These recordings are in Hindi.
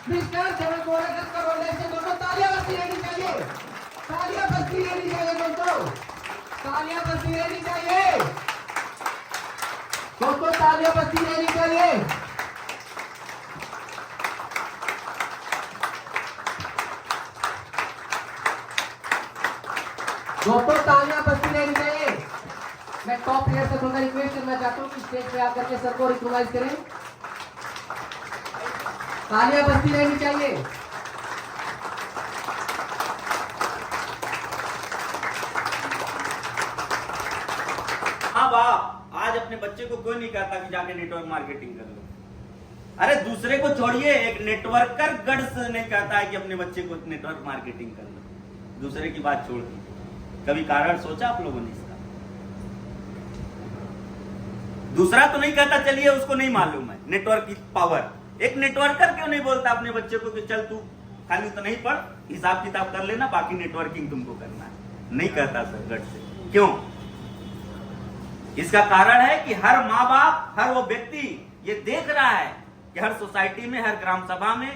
विस्तार से गोरखनाथ करोड़े से दोनों तालियां बजती रहनी चाहिए, तालियां बजती रहनी चाहिए दोस्तों, तालियां बजती रहनी चाहिए दोस्तों, तालियां बजती रहनी चाहिए। दोस्तों तालियां बजती रहनी चाहिए। मैं टॉप प्लेयर से थोड़ा रिक्वेस्ट करना चाहता हूँ कि स्टेज पे आकर के सर को रिकॉग्नाइज करें। तालियां बजती रहनी चाहिए। हाँ बाप आज अपने बच्चे को कोई नहीं कहता कि जाके नेटवर्क मार्केटिंग कर लो। अरे दूसरे को छोड़िए, एक नेटवर्कर गट्स नहीं कहता है कि अपने बच्चे को नेटवर्क मार्केटिंग कर लो। दूसरे की बात छोड़ दी, कभी कारण सोचा आप लोगों ने इसका? दूसरा तो नहीं कहता, चलिए उसको नहीं मालूम है नेटवर्क की पावर। एक नेटवर्कर क्यों नहीं बोलता अपने बच्चे को कि चल तू खाली तो नहीं पढ़, हिसाब किताब कर लेना, बाकी नेटवर्किंग तुमको करना है? नहीं कहता सर गट से। क्यों? इसका कारण है कि हर माँ बाप, हर वो व्यक्ति ये देख रहा है कि हर सोसाइटी में, हर ग्राम सभा में,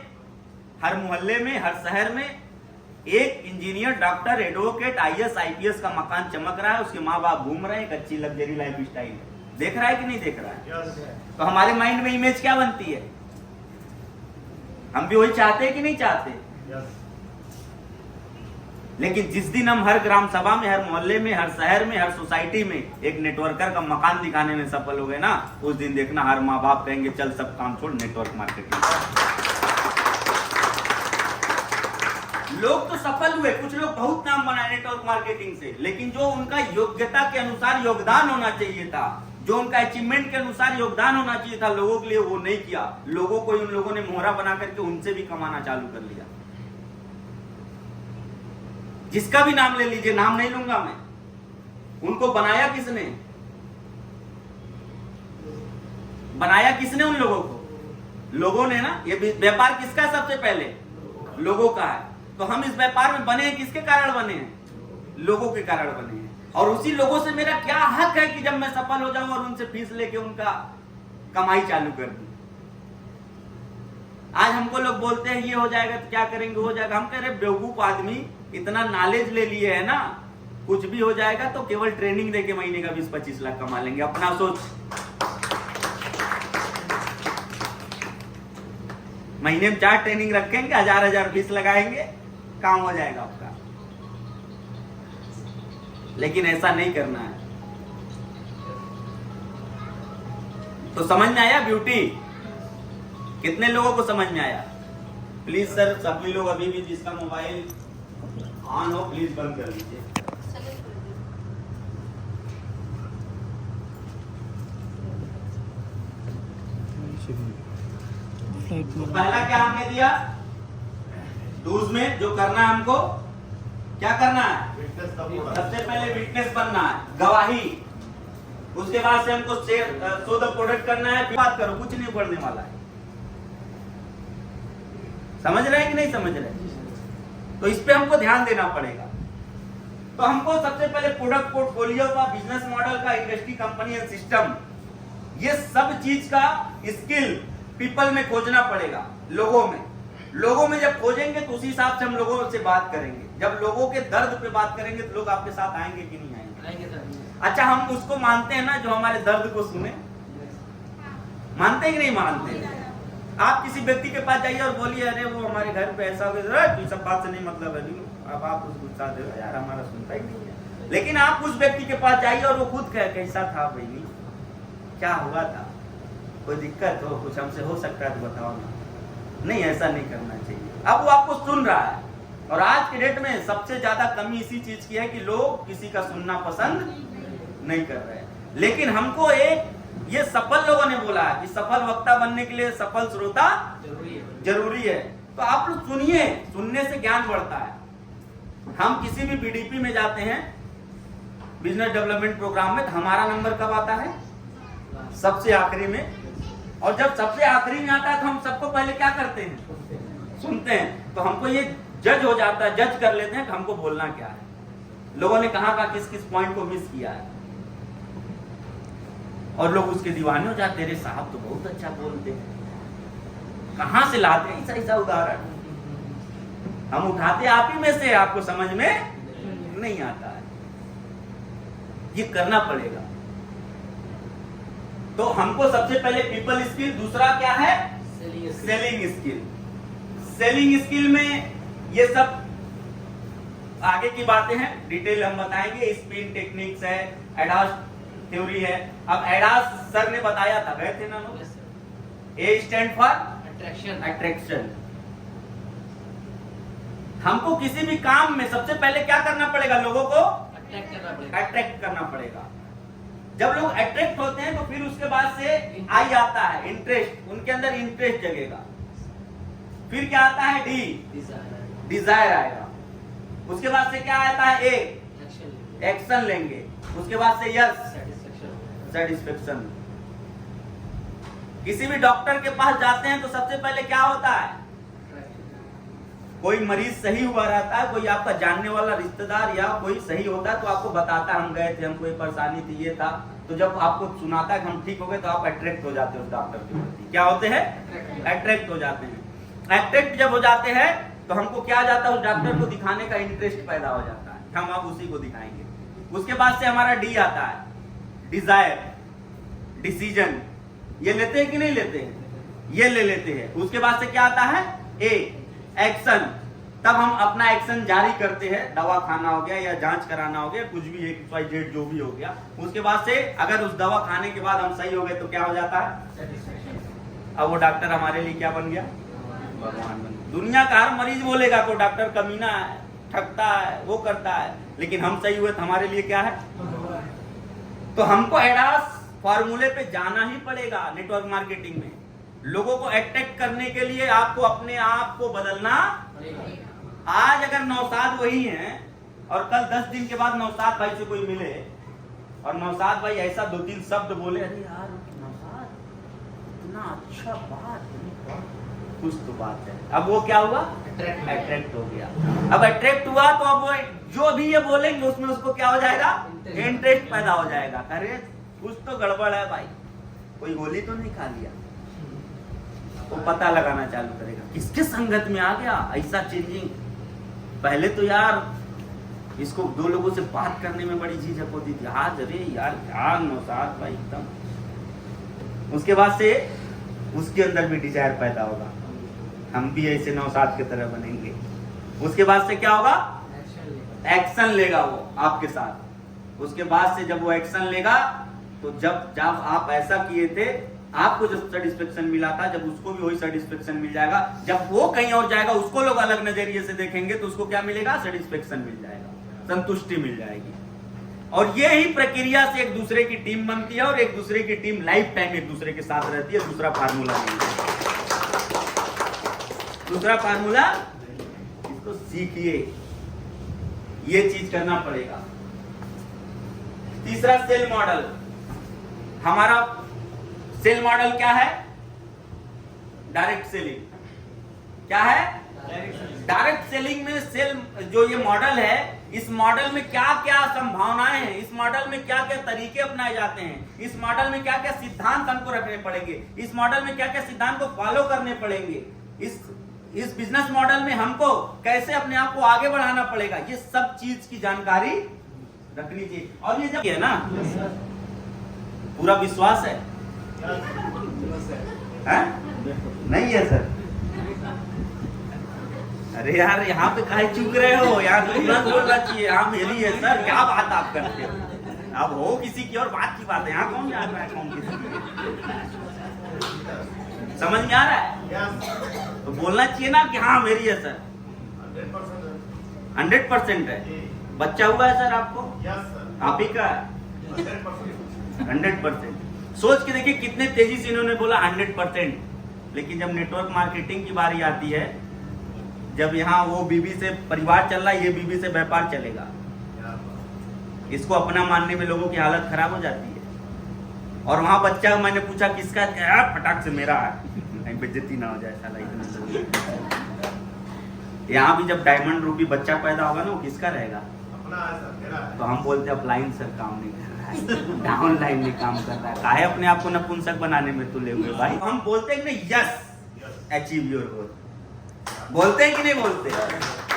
हर मोहल्ले में, हर शहर में एक engineer, doctor, advocate, IAS, IPS का मकान चमक रहा है, उसके माँ बाप घूम रहे हैं, एक अच्छी लग्जरी लाइफ स्टाइल है। देख रहा है कि नहीं देख रहा है? तो हमारे माइंड में इमेज क्या बनती है? हम भी वही चाहते हैं कि नहीं चाहते? लेकिन जिस दिन हम हर ग्राम सभा में, हर मोहल्ले में, हर शहर में, हर सोसाइटी में एक नेटवर्कर का मकान दिखाने में सफल हो गए ना, उस दिन देखना हर माँ बाप कहेंगे चल सब काम छोड़ नेटवर्क मार्केटिंग। लोग तो सफल हुए, कुछ लोग बहुत नाम बनाए नेटवर्क मार्केटिंग से, लेकिन जो उनका योग्यता के अनुसार योगदान होना चाहिए था, जो उनका अचीवमेंट के अनुसार योगदान होना चाहिए था लोगों के लिए, वो नहीं किया। लोगों को उन लोगों ने मोहरा बना करके उनसे भी कमाना चालू कर लिया। जिसका भी नाम ले लीजिए, नाम नहीं लूंगा मैं, उनको बनाया किसने? बनाया किसने उन लोगों को? लोगों ने ना। ये व्यापार किसका? सबसे पहले लोगों का है। तो हम इस व्यापार में बने हैं, किसके कारण बने हैं? लोगों के कारण बने हैं। और उसी लोगों से मेरा क्या हक है कि जब मैं सफल हो जाऊं और उनसे फीस लेके उनका कमाई चालू कर दूं? आज हमको लोग बोलते हैं ये हो जाएगा तो क्या करेंगे, हो जाएगा। हम कह रहे बेवकूफ आदमी, इतना नॉलेज ले लिए है ना, कुछ भी हो जाएगा तो केवल ट्रेनिंग देके महीने का 20-25 लाख कमा लेंगे। अपना सोच, महीने में 4 ट्रेनिंग रखेंगे, 1000 फीस लगाएंगे, काम हो जाएगा आपका। लेकिन ऐसा नहीं करना है। तो समझ में आया ब्यूटी? कितने लोगों को समझ में आया? प्लीज सर सभी लोग अभी भी जिसका मोबाइल ऑन हो प्लीज बंद कर लीजिए। तो पहला क्या हमने दिया? डूज में जो करना है हमको, क्या करना है? सबसे पहले विटनेस बनना है, गवाही। उसके बाद से हमको शो द प्रोडक्ट करना है। बात करो, कुछ नहीं पढ़ने वाला है। समझ रहे हैं कि नहीं समझ रहे? तो इस पे हमको ध्यान देना पड़ेगा। तो हमको सबसे पहले प्रोडक्ट पोर्टफोलियो का, बिजनेस मॉडल का, इंडस्ट्री, कंपनी एंड सिस्टम, ये सब चीज का स्किल पीपल में खोजना पड़ेगा। लोगों में जब खोजेंगे तो उसी हिसाब से हम लोगों से बात करेंगे। जब लोगों के दर्द पे बात करेंगे तो लोग आपके साथ आएंगे कि नहीं आएंगे? अच्छा, हम उसको मानते हैं ना जो हमारे दर्द को सुने? मानते हैं कि नहीं मानते? आप किसी व्यक्ति के पास जाइए और बोलिए अरे वो हमारे घर पे ऐसा हो गया, तो सब बात से नहीं मतलब है। अब आप उसको गुस्सा दे यार, हमारा सुनता ही नहीं है। लेकिन आप उस व्यक्ति के पास जाइए और वो खुद कैसा था भाई, क्या हुआ था, कोई दिक्कत हो, कुछ हमसे हो सकता है तो बताओ ना। नहीं, ऐसा नहीं करना चाहिए। अब वो आपको सुन रहा है। और आज के डेट में सबसे ज्यादा कमी इसी चीज की है कि लोग किसी का सुनना पसंद नहीं कर रहे हैं। लेकिन हमको एक ये सफल लोगों ने बोला है कि सफल वक्ता बनने के लिए सफल श्रोता जरूरी है। तो आप लोग सुनिए, सुनने से ज्ञान बढ़ता है। हम किसी भी बीडीपी में जाते हैं, बिजनेस डेवलपमेंट प्रोग्राम में, तो हमारा नंबर कब आता है? सबसे आखिरी में। और जब सबसे आखिरी में आता है तो हम सबको पहले क्या करते हैं? सुनते हैं। तो हमको ये जज हो जाता है, जज कर लेते हैं कि हमको बोलना क्या है, लोगों ने कहा का किस किस पॉइंट को मिस किया है। और लोग उसके दीवाने हो जाते हैं, साहब तो बहुत अच्छा बोलते हैं। कहां से लाते हैं ऐसा ऐसा उदाहरण हम उठाते आप ही में से, आपको समझ में नहीं आता है। ये करना पड़ेगा। तो हमको सबसे पहले पीपल स्किल, दूसरा क्या है सेलिंग स्किल। सेलिंग स्किल में ये सब आगे की बातें हैं, डिटेल हम बताएंगे। स्पिन टेक्निक्स है, एडास थ्योरी है। अब एडास सर ने बताया था, गए थे ना लोग। ए स्टैंड फॉर अट्रैक्शन। हमको किसी भी काम में सबसे पहले क्या करना पड़ेगा, लोगों को अट्रैक्ट करना पड़ेगा। जब लोग अट्रैक्ट होते हैं तो फिर उसके बाद से आई आता है इंटरेस्ट, उनके अंदर इंटरेस्ट जगेगा। फिर क्या आता है डी, डिजायर आएगा। उसके बाद से क्या आता है ए, एक्शन लेंगे। उसके बाद से यस, सेटिस्फेक्शन। किसी भी डॉक्टर के पास जाते हैं तो सबसे पहले क्या होता है, कोई मरीज सही हुआ रहता है, कोई आपका जानने वाला रिश्तेदार या कोई सही होता है तो आपको बताता है हम गए थे, हमको ये परेशानी थी, ये था। तो जब आपको सुनाता है कि हम ठीक हो गए तो आप अट्रैक्ट हो जाते हो उस डॉक्टर के प्रति। क्या होते हैं, अट्रैक्ट हो जाते हैं। अट्रैक्ट जब हो जाते हैं तो हमको क्या जाता है, उस डॉक्टर को दिखाने का इंटरेस्ट पैदा हो जाता है, हम अब उसी को दिखाएंगे। उसके बाद से हमारा डी आता है, डिजायर, डिसीजन। ये लेते हैं कि नहीं लेते हैं, ये ले लेते हैं। उसके बाद से क्या आता है ए, एक्शन। तब हम अपना एक्शन जारी करते हैं, दवा खाना हो गया या जांच कराना हो गया, कुछ भी XYZ जो भी हो गया। उसके बाद से अगर उस दवा खाने के बाद हम सही हो गए तो क्या हो जाता है, अब वो डॉक्टर हमारे लिए क्या बन गया, भगवान बन गया। दुनिया का हर मरीज बोलेगा तो डॉक्टर कमीना है, ठगता है, वो करता है, लेकिन हम सही हुए तो हमारे लिए क्या है। तो हमको एडास फॉर्मूले पे जाना ही पड़ेगा। नेटवर्क मार्केटिंग में लोगों को अट्रैक्ट करने के लिए आपको अपने आप को बदलना। आज अगर नौशाद वही हैं और कल 10 दिन के बाद नौशाद भाई से कोई मिले और नौशाद भाई ऐसा 2-3 शब्द बोले, अरे यार नौशाद इतना अच्छा बात, कुछ तो बात है। अब वो क्या हुआ, अट्रैक्ट हो गया। अब अट्रैक्ट हुआ तो अब वो जो भी ये बोलेंगे उसमें उसको क्या हो जाएगा, इंटरेस्ट पैदा हो जाएगा। अरे कुछ तो गड़बड़ है भाई, कोई गोली तो नहीं खा लिया। तो पता लगाना चालू करेगा किसके संगत में आ गया ऐसा चेंजिंग। पहले तो यार इसको 2 लोगों से बात करने में बड़ी झिझक होती थी, आज अरे यार क्या नौशाद भाई एकदम। उसके बाद से उसके अंदर भी डिजायर पैदा होगा, हम भी ऐसे नौशाद की तरह बनेंगे। उसके बाद से क्या होगा, एक्शन लेगा वो आपके साथ। उसके बाद से जब वो एक्शन लेगा तो जब आप ऐसा किए थे, आपको जो सेटिस्फेक्शन मिला था, जब उसको भी वही सेटिस्फेक्शन मिल जाएगा। जब वो कहीं और जाएगा, उसको लोग अलग नजरिए से देखेंगे तो उसको क्या मिलेगा, सेटिस्फेक्शन मिल जाएगा, संतुष्टि मिल जाएगी। और ये ही प्रक्रिया से एक दूसरे की टीम बनती है और एक दूसरे की टीम लाइफ टाइम एक दूसरे के साथ रहती है। दूसरा फार्मूला नहीं है, दूसरा फार्मूला, इसको सीखिए, ये चीज करना पड़ेगा। तीसरा सेल मॉडल। हमारा सेल मॉडल क्या है, डायरेक्ट सेलिंग। क्या है, डायरेक्ट सेलिंग में सेल जो ये मॉडल है, इस मॉडल में क्या क्या संभावनाएं हैं, इस मॉडल में क्या क्या तरीके अपनाए जाते हैं, इस मॉडल में क्या क्या सिद्धांत हमको रखने पड़ेंगे, इस मॉडल में क्या क्या सिद्धांत को फॉलो करने पड़ेंगे, इस बिजनेस मॉडल में हमको कैसे अपने आप को आगे बढ़ाना पड़ेगा, ये सब चीज की जानकारी रखनी चाहिए। और ये जब है ना, पूरा विश्वास है, नहीं है सर। अरे यार यहाँ पे काहे चुप रहे हो यार, तुरंत बोलना चाहिए हाँ मेरी है सर। क्या बात आप करते हो, अब हो किसी की और बात की बात है, यहाँ कौन जान रहा है कौन किसी की। समझ में आ रहा है, तो बोलना चाहिए ना कि हाँ मेरी है सर। 100% है। बच्चा हुआ है सर आपको, आप ही का 100%। सोच के देखिए कितने तेजी से इन्होंने बोला 100%। लेकिन जब नेटवर्क मार्केटिंग की बारी आती है, जब यहाँ वो बीबी से परिवार चल रहा है, ये बीबी से व्यापार चलेगा, इसको अपना मानने में लोगों की हालत खराब हो जाती है। और वहां बच्चा, मैंने पूछा किसका है, फटाक से मेरा है, बेइज्जती ना हो जाए साला इतना। यहाँ भी जब डायमंड रूपी बच्चा पैदा होगा ना, वो किसका रहेगा, तो हम बोलते हैं अपलाइन सर काम नहीं कर रहा है, डाउनलाइन में काम कर रहा है, काहे अपने आप को नपुंसक बनाने में तुले हुए भाई। हम बोलते हैं नहीं, यस achieve your goal. बोलते हैं कि नहीं बोलते?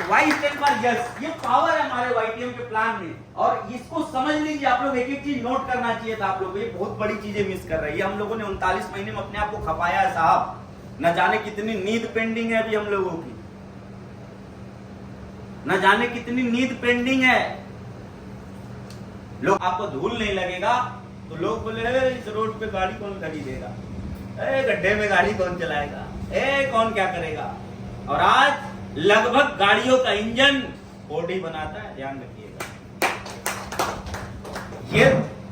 वाई स्टैंड फॉर यस, ये पावर है हमारे YTM के प्लान में, और इसको समझ लीजिए आप लोग। एक एक चीज नोट करना चाहिए था आप लोग को, ये बहुत बड़ी चीजें मिस कर रही है। हम लोगों ने 39 महीने में अपने आप को खपाया है साहब, न जाने कितनी नींद पेंडिंग है अभी हम लोगों की, न जाने कितनी नींद पेंडिंग है। लोग आपको धूल नहीं लगेगा तो लोग बोले इस रोड पे गाड़ी कौन खरीदेगा, गड्ढे में गाड़ी कौन चलाएगा, कौन क्या करेगा। और आज लगभग गाड़ियों का इंजन फोर्ड ही बनाता है, ध्यान रखिएगा। ये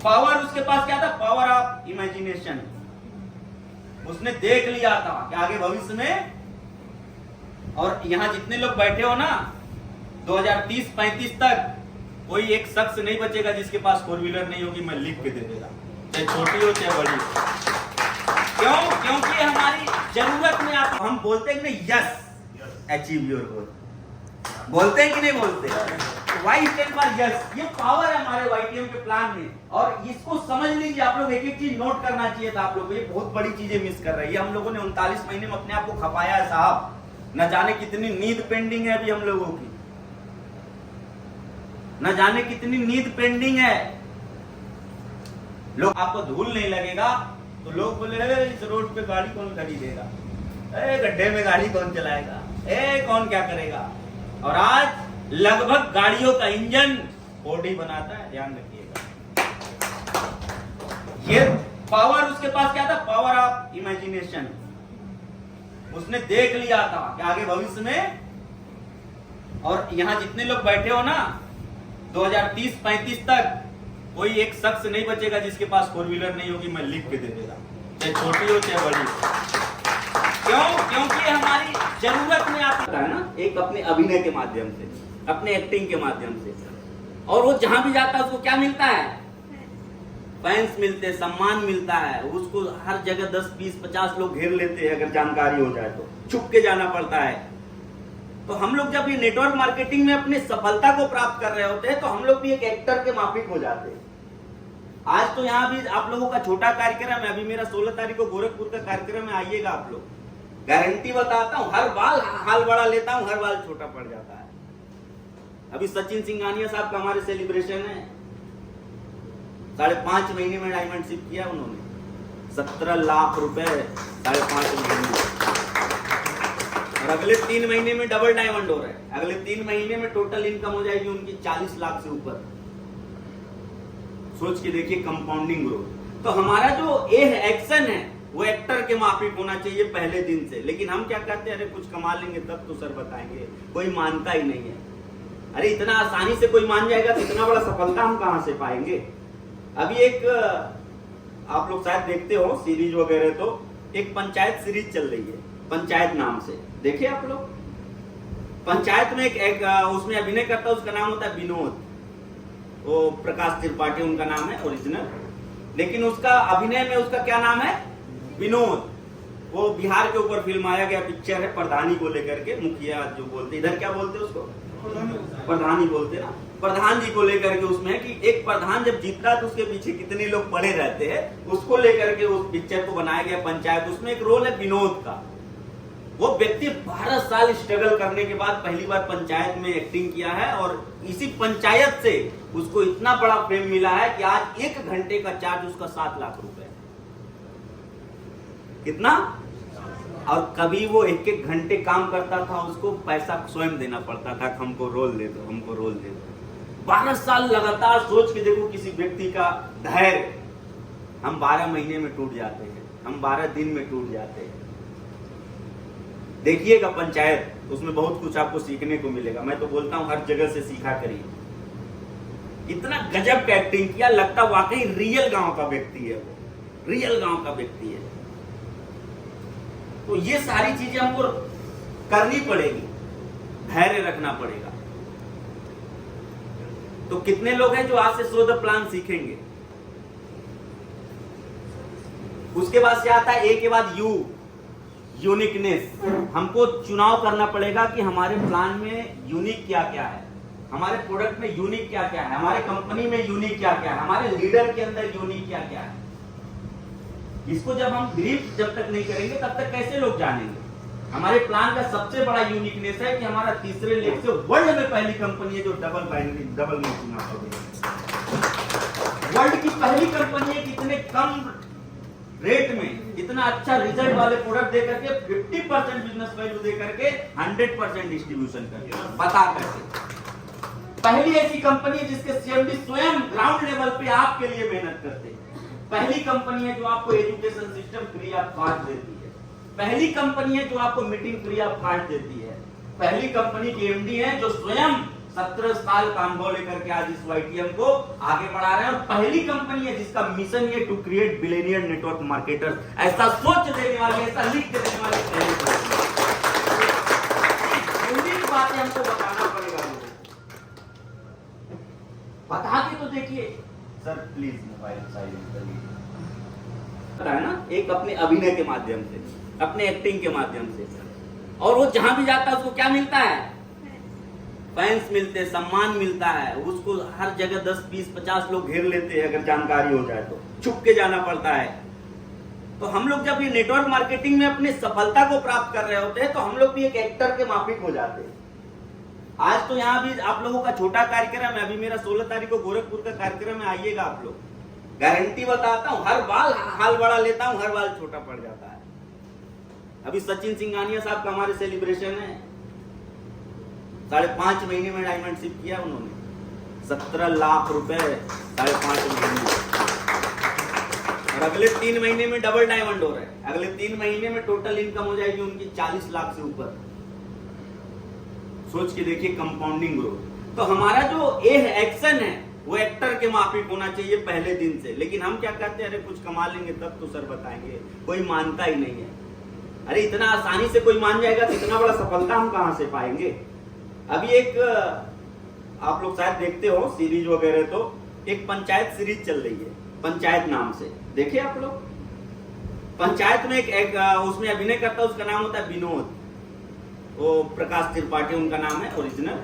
पावर उसके पास क्या था, पावर ऑफ इमेजिनेशन। उसने देख लिया था कि आगे भविष्य में, और यहां जितने लोग बैठे हो ना 2030-35 तक कोई एक शख्स नहीं बचेगा जिसके पास 4 व्हीलर नहीं होगी, मैं लिख के दे देगा, चाहे छोटी हो चाहे बड़ी हो। क्यों? क्योंकि हमारी जरूरत में आप, हम बोलते हैं कि नहीं यस अचीव योर गोल, बोलते हैं कि नहीं बोलते? वाई स्टैंड फॉर यस, ये पावर है हमारे YTM के प्लान में, और इसको समझ लीजिए आप लोग। एक एक चीज नोट करना चाहिए था आप लोग को, ये बहुत बड़ी चीजें मिस कर रही है। हम लोगों ने 39 महीने में अपने आप को खपाया है साहब, न जाने कितनी नींद पेंडिंग है अभी हम लोगों की, न जाने कितनी नींद पेंडिंग है। लोग आपको धूल नहीं लगेगा तो लोग बोले इस रोड पे गाड़ी कौन खरीदेगा, गड्ढे में गाड़ी कौन चलाएगा, कौन क्या करेगा। और आज लगभग गाड़ियों का इंजन फोर्ड ही बनाता है, ध्यान रखिएगा। ये पावर उसके पास क्या था, पावर ऑफ इमेजिनेशन। उसने देख लिया था कि आगे भविष्य में, और यहां जितने लोग बैठे हो ना 2030-35 तक कोई एक शख्स नहीं बचेगा जिसके पास 4 व्हीलर नहीं होगी, मैं लिख के दे देगा, चाहे छोटी हो चाहे बड़ी हो। क्यों? क्योंकि हमारी जरूरत में आता है ना, एक अपने अभिनय के माध्यम से, अपने एक्टिंग के माध्यम से, और वो जहां भी जाता है उसको क्या मिलता है, फैंस मिलते हैं, सम्मान मिलता है उसको। हर जगह 10, 20, 50 लोग घेर लेते हैं, अगर जानकारी हो जाए तो छुप के जाना पड़ता है। तो हम लोग जब ये नेटवर्क मार्केटिंग में अपनी सफलता को प्राप्त कर रहे होते हैं तो हम लोग भी एक एक्टर के माफिक हो जाते हैं। आज तो यहाँ भी आप लोगों का छोटा कार्यक्रम है, अभी मेरा 16 तारीख को गोरखपुर का कार्यक्रम है, आइएगा आप लोग। गारंटी बताता हूँ, हर बाल हाल बड़ा लेता हूँ, हर बाल छोटा पड़ जाता है। अभी सचिन सिंघानिया साहब का हमारे सेलिब्रेशन है, 5.5 महीने में डायमंडशिप किया उन्होंने, 17 लाख रुपए 5.5 महीने में, और अगले 3 महीने में डबल डायमंड हो रहा है। अगले 3 महीने में टोटल इनकम हो जाएगी उनकी 40 लाख से ऊपर। सोच के देखिए कंपाउंडिंग ग्रोथ। तो हमारा जो एक्शन है वो एक्टर के माफिक होना चाहिए पहले दिन से। लेकिन हम क्या कहते हैं, अरे कुछ कमा लेंगे तब तो सर बताएंगे, कोई मानता ही नहीं है। अरे इतना आसानी से कोई मान जाएगा तो इतना बड़ा सफलता हम कहां से पाएंगे। अभी एक आप लोग शायद देखते हो सीरीज वगैरह, तो एक पंचायत सीरीज चल रही है, पंचायत नाम से, देखिए आप लोग। पंचायत में एक उसमें अभिनय करता है, उसका नाम होता है विनोद, वो प्रकाश त्रिपाठी उनका नाम है ओरिजिनल, लेकिन उसका अभिनय में उसका क्या नाम है, विनोद। वो बिहार के ऊपर फिल्म आया गया पिक्चर है, प्रधानी को लेकर के, मुखिया जो बोलते, इधर क्या बोलते हैं उसको, प्रधानी बोलते ना, प्रधान जी को लेकर के उसमें कि एक प्रधान जब जीतता है तो उसके पीछे कितने लोग पड़े रहते हैं, उसको लेकर के उस पिक्चर को बनाया गया पंचायत। उसमें एक रोल है विनोद का। वो व्यक्ति 12 साल स्ट्रगल करने के बाद पहली बार पंचायत में एक्टिंग किया है, और इसी पंचायत से उसको इतना बड़ा फेम मिला है कि आज 1 घंटे का चार्ज उसका 7 लाख रुपए। कितना? और कभी वो 1-1 घंटे काम करता था, उसको पैसा स्वयं देना पड़ता था, हमको रोल दे दो, हमको रोल दे दो। 12 साल लगातार। सोच के देखो किसी व्यक्ति का धैर्य। हम 12 महीने में टूट जाते हैं, हम 12 दिन में टूट जाते हैं। देखिएगा पंचायत, उसमें बहुत कुछ आपको सीखने को मिलेगा। मैं तो बोलता हूं हर जगह से सीखा करिए। इतना गजब का एक्टिंग किया, लगता वाकई रियल गांव का व्यक्ति है, वो रियल गांव का व्यक्ति है। तो ये सारी चीजें हमको करनी पड़ेगी, धैर्य रखना पड़ेगा। तो कितने लोग हैं जो आज से शो द प्लान सीखेंगे? उसके बाद से आता है ए के बाद यू, यूनिकनेस। हमको चुनाव करना पड़ेगा कि हमारे प्लान में यूनिक क्या क्या है, हमारे प्रोडक्ट में यूनिक क्या क्या है, हमारे कंपनी में यूनिक क्या क्या है, हमारे लीडर के अंदर यूनिक क्या क्या है। इसको जब हम ग्रीप जब तक नहीं करेंगे तब तक कैसे लोग जानेंगे। हमारे प्लान का सबसे बड़ा यूनिकनेस है कि हमारा तीसरे लेग से वर्ल्ड में पहली कंपनी है जो डबल मैचिंग वर्ल्ड की पहली कंपनी है कि इतने कम रेट में इतना अच्छा रिजल्ट वाले प्रोडक्ट दे करके 50% बिजनेस वैल्यू दे करके 100% डिस्ट्रीब्यूशन करके बता करके पहली ऐसी कंपनी है जिसके सीएमडी स्वयं ग्राउंड लेवल पे आपके लिए मेहनत करते हैं। पहली कंपनी है जो आपको education system free of cost देती है। पहली कंपनी है जो आपको मीटिंग फ्री ऑफ कॉस्ट देती है। पहली कंपनी की एमडी है जो स्वयं 17 साल का अनुभव लेकर के आज इस YTM को आगे बढ़ा रहे हैं और पहली कंपनी है जिसका मिशन ये to create billionaire network marketers, ऐसा सोच देने वाले, ऐसा लिख के देने वाले पहली बातें हमको बताना पड़ेगा लोगों को। बता के तो देखिए सर, प्लीज मोबाइल साइलेंट करिए। है ना, एक अपने अभिनय के माध्यम से, अपने एक्टिंग के माध्यम से, और वो जहां भी जाता है उसको क्या मिलता है? फैंस मिलते, सम्मान मिलता है उसको। हर जगह 10, 20, 50 लोग घेर लेते हैं। अगर जानकारी हो जाए तो छुप के जाना पड़ता है। तो हम लोग जब ये नेटवर्क मार्केटिंग में अपनी सफलता को प्राप्त कर रहे होते हैं तो हम लोग भी एक एक्टर के माफिक हो जाते हैं। आज तो यहाँ भी आप लोगों का छोटा कार्यक्रम है। अभी मेरा 16 तारीख को गोरखपुर का कार्यक्रम है, आइएगा आप लोग। गारंटी बताता हूँ, हर बाल हाल बड़ा लेता हूँ, हर बाल छोटा पड़ जाता है। अभी सचिन सिंघानिया साहब का हमारे सेलिब्रेशन है। 5.5 महीने में डायमंडशिप किया उन्होंने, 17 लाख रुपए 5.5 महीने में। और अगले 3 महीने में डबल डायमंड हो रहा है। अगले 3 महीने में टोटल इनकम हो जाएगी उनकी 40 लाख से ऊपर। सोच के देखिए कंपाउंडिंग ग्रोथ। तो हमारा जो एक्शन है वो एक्टर के माफिक होना चाहिए पहले दिन से। लेकिन हम क्या कहते हैं, अरे कुछ कमा लेंगे तब तो सर बताएंगे, कोई मानता ही नहीं है। अरे इतना आसानी से कोई मान जाएगा तो इतना बड़ा सफलता हम कहां से पाएंगे। अभी एक आप लोग शायद देखते हो सीरीज वगैरह, तो एक पंचायत सीरीज चल रही है, पंचायत नाम से। देखिए आप लोग, पंचायत में एक उसमें अभिनय करता है, उसका नाम होता है विनोद। वो प्रकाश त्रिपाठी उनका नाम है ओरिजिनल,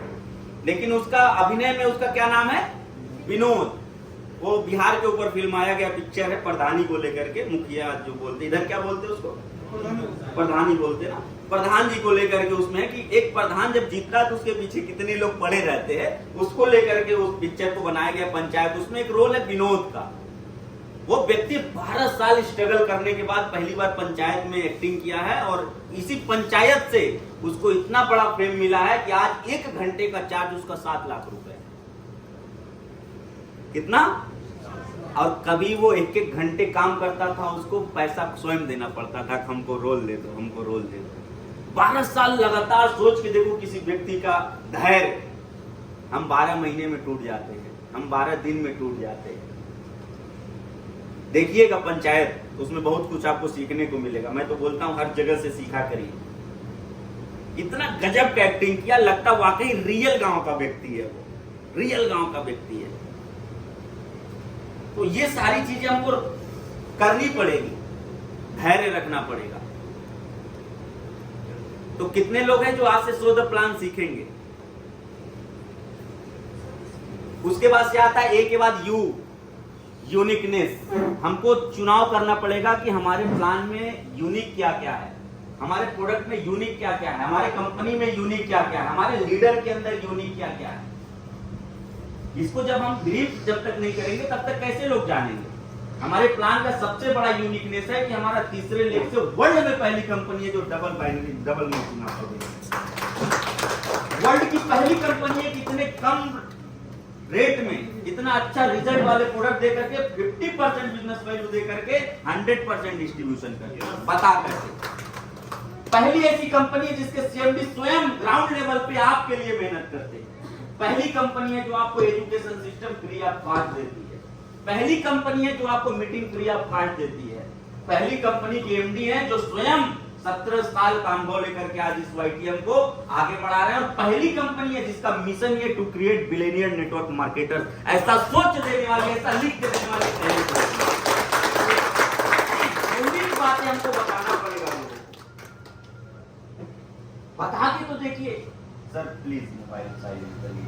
लेकिन उसका अभिनय में उसका क्या नाम है? विनोद। वो बिहार के ऊपर फिल्म आया गया पिक्चर है, प्रधानी को लेकर के। मुखिया जो बोलते, इधर क्या बोलते उसको? प्रधानी बोलते ना। प्रधान जी को लेकर के उसमें कि एक प्रधान जब जीतता है तो उसके पीछे कितने लोग पड़े रहते हैं, उसको लेकर के उस पिक्चर को बनाया गया पंचायत। उसमें एक रोल है विनोद का। वो व्यक्ति 12 साल स्ट्रगल करने के बाद पहली बार पंचायत में एक्टिंग किया है और इसी पंचायत से उसको इतना बड़ा फेम मिला है कि आज 1 घंटे का चार्ज उसका 7 लाख रुपए। कितना? और कभी वो 1-1 घंटे काम करता था, उसको पैसा स्वयं देना पड़ता था, हमको रोल दे दो, हमको रोल दे दो। 12 साल लगातार। सोच के देखो किसी व्यक्ति का धैर्य। हम 12 महीने में टूट जाते हैं, हम 12 दिन में टूट जाते हैं। देखिएगा पंचायत, उसमें बहुत कुछ आपको सीखने को मिलेगा। मैं तो बोलता हूं हर जगह से सीखा करिए। इतना गजब का एक्टिंग किया, लगता वाकई रियल गांव का व्यक्ति है, वो रियल गांव का व्यक्ति है। तो ये सारी चीजें हमको करनी पड़ेगी, धैर्य रखना पड़ेगा। तो कितने लोग हैं जो आज से शो द प्लान सीखेंगे? उसके बाद से आता है ए के बाद यू, यूनिकनेस। हमको चुनाव करना पड़ेगा कि हमारे प्लान में यूनिक क्या क्या है, हमारे प्रोडक्ट में यूनिक क्या क्या है, हमारे कंपनी में यूनिक क्या क्या है, हमारे लीडर के अंदर यूनिक क्या क्या है। इसको जब हम ब्रीफ जब तक नहीं करेंगे तब तक कैसे लोग जानेंगे। हमारे प्लान का सबसे बड़ा यूनिकनेस है कि हमारा तीसरे लेग से वर्ल्ड में पहली कंपनी है जो डबल मैचिंग वर्ल्ड की पहली कंपनी है कि इतने कम रेट में इतना अच्छा रिजल्ट वाले प्रोडक्ट दे करके 50% बिजनेस वैल्यू दे करके 100% डिस्ट्रीब्यूशन करके बता करके पहली ऐसी कंपनी है जिसके सीएमडी स्वयं ग्राउंड लेवल पे आपके लिए मेहनत करते हैं। पहली कंपनी है जो आपको education system free of cost देती है। पहली कंपनी है जो आपको मीटिंग फ्री ऑफ कॉस्ट देती है। पहली कंपनी की एमडी है जो स्वयं 17 साल का अनुभव लेकर के आज इस YTM को आगे बढ़ा रहे हैं और पहली कंपनी है जिसका मिशन ये to create billionaire network marketers, ऐसा सोच देने वाले, ऐसा लिख के देने वाले बातें हमको बताना पड़ेगा लोगों को। बता के तो देखिए सर, प्लीज मोबाइल साइलेंट करिए।